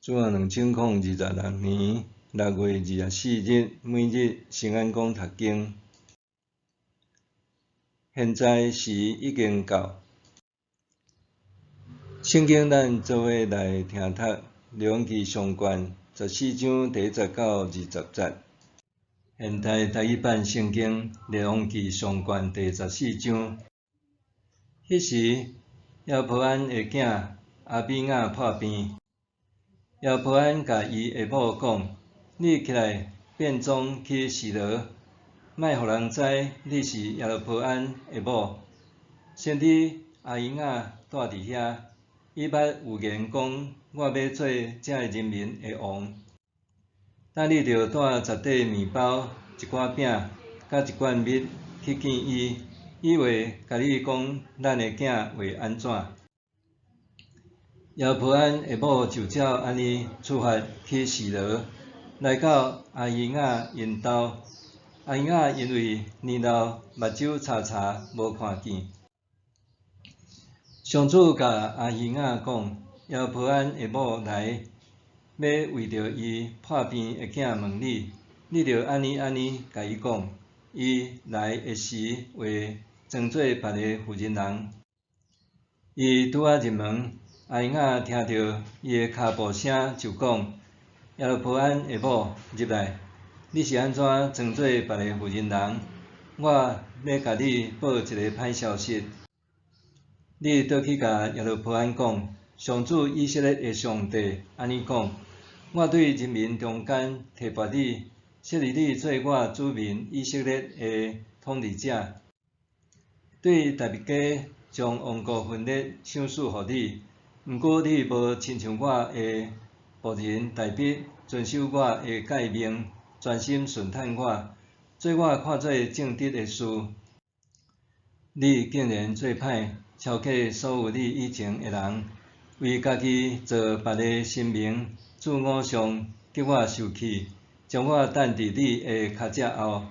主啊，2026年6月24日，每日圣安宫读经。现在时已经到。圣经咱做伙来听读《列王纪上卷》14章第19到20节。现代台语版圣经《列王纪上卷》第14章。迄时，亚伯安的囝阿比雅破病。亚伯安甲伊下某讲：“你起来变装去示罗，莫互人知你是亚罗伯安的某。先知阿姨雅住伫遐，伊捌有言讲：我要做这人民的王。但你着带10块面包、一寡饼，甲一罐蜜去见伊，以为甲你讲咱的囝会安怎？”亚伯安下某就照安尼出发去示罗，来到阿姨雅因兜。阿姨雅因为年老，目睭查查，无看见。上主甲阿姨雅讲：“亚伯安下某来，要为着伊破病的囝问你，你着安尼甲伊讲。伊来的时会装做别个妇人人。”伊拄仔入门。阿姨雅听到伊的脚步声，就讲：“亚罗伯安下某，入来！你是安怎装做别个妇人人？我要甲你报一个歹消息。你倒去甲亚罗伯安讲，上主以色列的上帝安尼讲：我对人民中间提拔你，设立你做我子民以色列的统治者。对大别家将王国分裂，赏赐予你。毋过你无亲像我的仆人大笔，遵守我的诫命，专心顺趁我，做我看做正直的事。你竟然做歹，超过所有你以前的人，为家己做别个神明，自偶像，叫我受气，将我等伫你的脚趾后。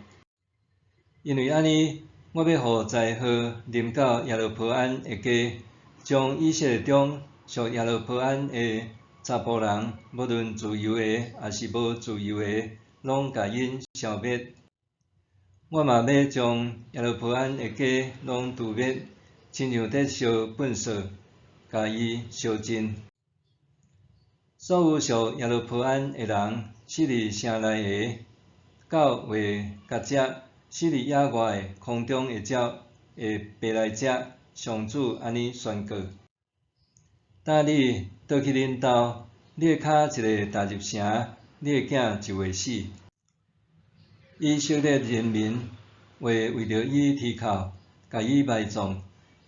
因为安尼，我要互灾祸临到亚罗伯安的家，将以色列中属亚罗伯安的查甫人，无论自由的也是无自由的，拢甲因消灭。我嘛要将亚罗伯安的家拢诛灭，亲像在烧粪扫，甲伊烧尽。所有属亚罗伯安的人，死伫城内的狗会甲食，死伫野外的空中的鸟会爬来食。上主安尼宣告。等你倒去恁兜，你的脚一个踏入城，你的囝就会死。以色列人民会为着伊啼哭，甲伊埋葬。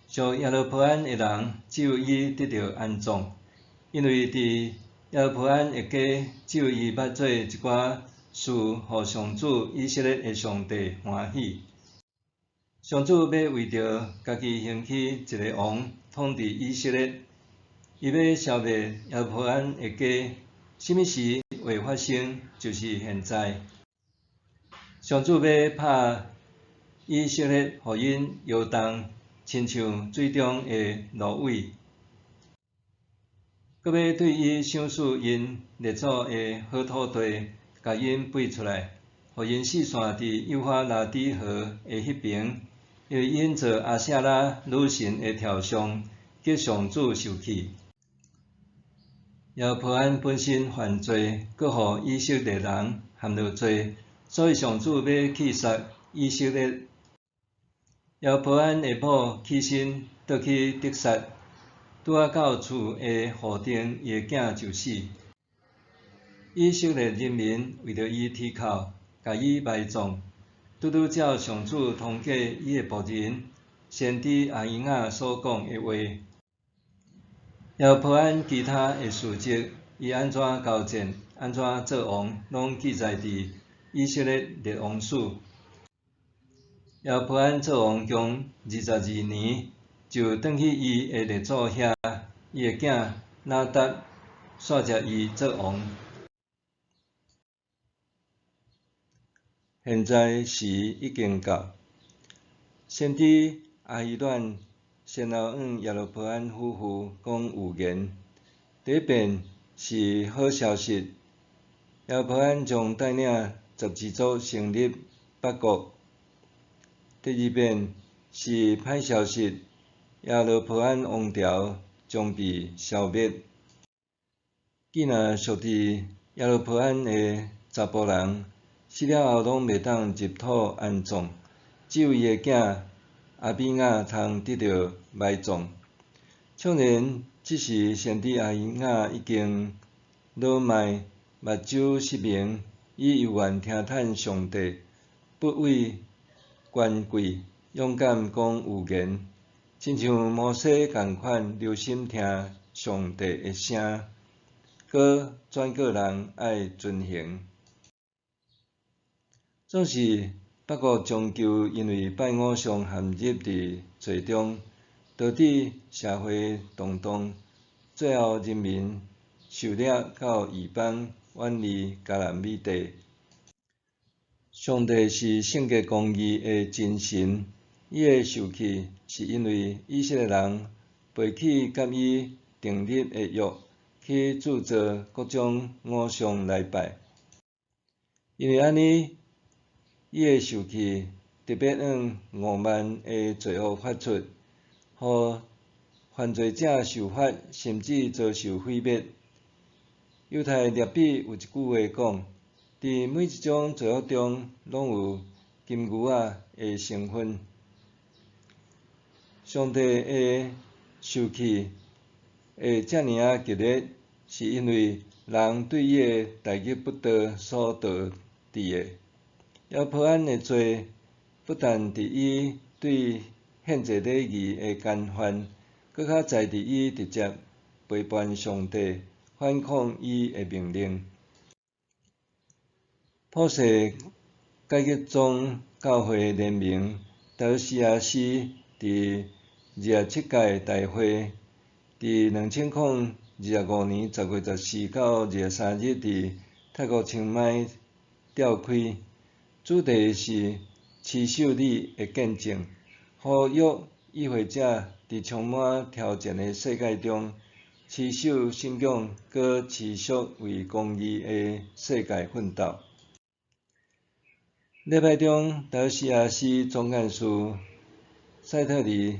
属亚罗伯安的人，只有伊得到安葬，因为伫亚罗伯安的家，只有伊捌做一寡事，互上主以色列的上帝欢喜。上主要为着家己兴起一个王，统治以色列。伊要消灭亚罗伯安的家，什么时会发生？就是现在。上主要拍以色列，互因摇动，亲像水中的芦苇；阁要对伊赏赐因列祖的好土地，甲因背出来，互因四散伫幼发拉底河的迄边，因为因做阿舍拉女神的雕像，叫上主受气。亚罗伯安本身犯罪，阁互以色列人陷落罪，所以上主要气杀以色列。亚罗伯安的某起身倒去得杀，拄仔到厝的户顶，伊的囝就死。以色列人民为着伊啼哭，甲伊埋葬，拄拄照上主通过伊的仆人先知阿姨雅所讲的话。亚罗伯安其他的事迹，伊安怎交战，安怎做王，拢记载伫以色列列王史。亚罗伯安做王共22年，就转去伊的列祖遐，伊的囝拿答煞接伊做王。现在时已经到。先知阿希先后向亚罗伯安夫妇讲预言。第一遍，是好消息。耶和华将带领12族成立北国。第二遍是歹消息，耶罗波安王朝将被消灭。既然属伫耶罗波安的查甫人死了后拢袂当入土安葬，只有伊的囝阿比雅通得到埋葬。纵然即时先知阿比雅已经老迈，目睭失明，伊犹原听叹上帝，不畏权贵，勇敢讲预言，亲像摩西共款留心听上帝的声，搁转告人爱遵行。总是北国终究因为拜偶像陷入伫罪中，导致社会动荡，最后人民受掠到异邦，远离迦南美地。上帝是圣洁公义的真神，伊的受气是因为以色列人背弃甲伊订立的约，去铸造各种偶像来拜。因为安尼，伊的受气特别向5万的罪恶发出，互犯罪者受罚，甚至遭受毁灭。犹太律法有一句话讲，伫每一种罪恶中，拢有金牛仔的成分。上帝的受气会遮尔啊激烈，是因为人对伊的大逆不道所导致的。耶和华的罪不但伫伊对献祭礼仪的干犯，搁较在伫伊直接背叛上帝，反抗伊的命令。普世改革宗教会联盟达尔西亚斯伫27届大会伫2025年10月14到23日伫泰国清迈召开，主题是持守你的见证，呼吁与会者伫充满挑战的世界中，持守信仰，搁持续为公义的世界奋斗。礼拜中，达尔西亚斯总干事塞特里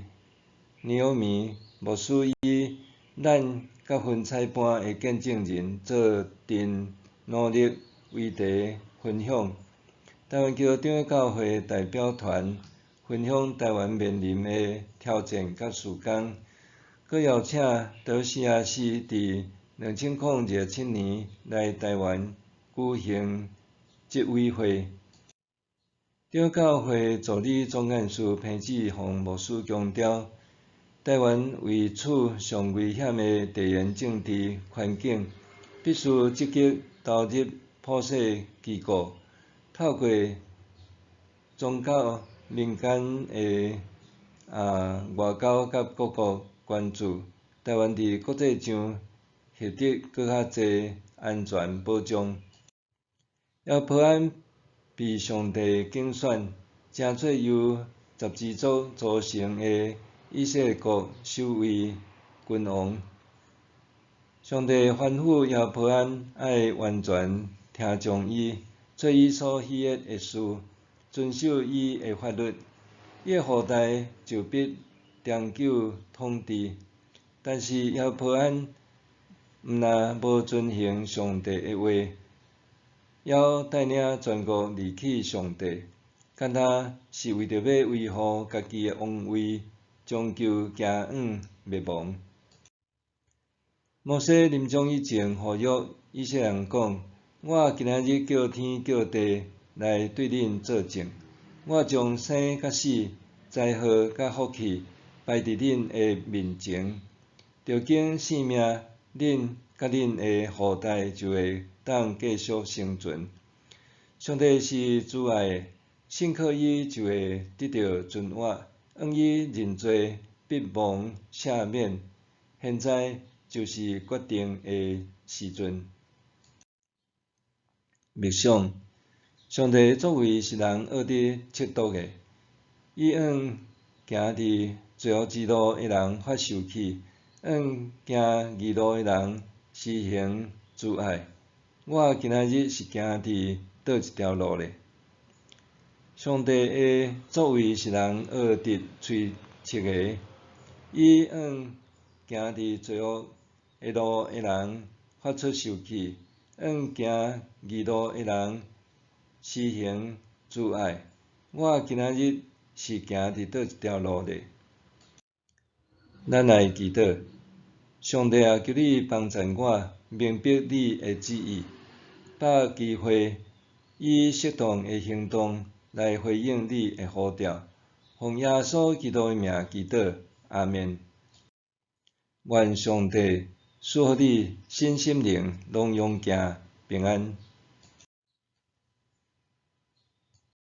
尼欧米牧师以咱甲分彩般的见证人做阵努力为题分享。台湾基督长教会代表团分享台湾面临的挑战甲事工，搁邀请达尔西亚斯伫2007年来台湾举行执委会。长教会助理总干事彭志宏牧师强调，台湾位处上危险的地缘政治环境，必须积极投入普世机构，透过宗教、民间的外交甲各国关注，台湾伫国际上获得搁较侪安全保障。耶和华被上帝竞选，成做由12族组成的以色列国首位君王。上帝吩咐耶和华爱完全听从伊，做伊所喜悦的事，遵守伊的法律。伊的后代就必长久统治。但是耶和华毋但无遵行上帝的话，要带领全国离弃上帝，干那是为着要维护家己的王位，终究行往灭亡。摩西临终以前呼吁以色列人讲：我今仔日叫天叫地来对恁作证，我将生甲死、灾祸甲福气摆伫恁的面前，着经性命，恁甲恁的后代就会当继续生存。上帝是慈爱的，信靠伊就会得到存活，愿伊认罪，必蒙赦免。现在就是决定的时阵。默想，上帝作为是人学得测度的，伊向行伫罪恶之路的人发受气，向行义路的人施行慈爱。我今仔日是行伫倒一条路咧？上帝的作为是人学伫喙切的，伊向行伫罪恶的路的人发出受气，向行义路的人施行慈爱。我今仔日是行伫倒一条路咧？咱来祈祷，上帝啊，求你帮助我明白你的旨意，把机会以适当的行动来回应你的呼召。奉耶稣基督的名祈祷，阿们。愿上帝赐予你新心灵，拢用行平安。